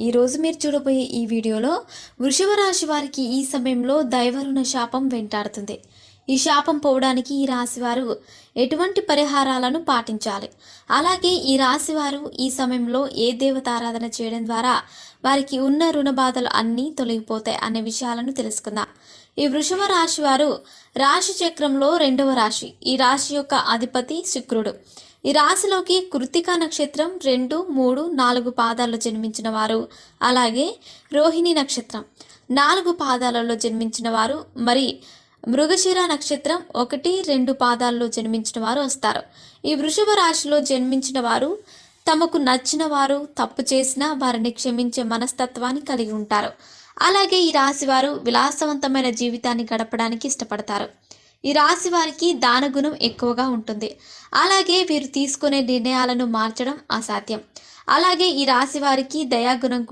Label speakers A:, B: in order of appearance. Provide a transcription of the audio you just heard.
A: ఈరోజు మీరు చూడబోయే ఈ వీడియోలో వృషభ రాశి వారికి ఈ సమయంలో దైవరుణ శాపం వెంటాడుతుంది. ఈ శాపం పోవడానికి ఈ రాశివారు ఎటువంటి పరిహారాలను పాటించాలి, అలాగే ఈ రాశివారు ఈ సమయంలో ఏ దేవతారాధన చేయడం ద్వారా వారికి ఉన్న రుణ బాధలు అన్నీ తొలగిపోతాయి అనే విషయాలను తెలుసుకుందాం. ఈ వృషభ రాశి వారు రాశి చక్రంలో 2వ రాశి. ఈ రాశి యొక్క అధిపతి శుక్రుడు. ఈ రాశిలోకి కృత్తిక నక్షత్రం 2, 3, 4 పాదాల్లో జన్మించిన వారు, అలాగే రోహిణి నక్షత్రం 4 పాదాలలో జన్మించిన వారు, మరి మృగశిర నక్షత్రం 1, 2 పాదాల్లో జన్మించిన వారు వస్తారు. ఈ వృషభ రాశిలో జన్మించిన వారు తమకు నచ్చిన వారు తప్పు చేసినా వారిని క్షమించే మనస్తత్వాన్ని కలిగి ఉంటారు. అలాగే ఈ రాశి వారు విలాసవంతమైన జీవితాన్ని గడపడానికి ఇష్టపడతారు. ఈ రాశి వారికి దానగుణం ఎక్కువగా ఉంటుంది. అలాగే వీరు తీసుకునే నిర్ణయాలను మార్చడం అసాధ్యం. అలాగే ఈ రాశి వారికి దయాగుణం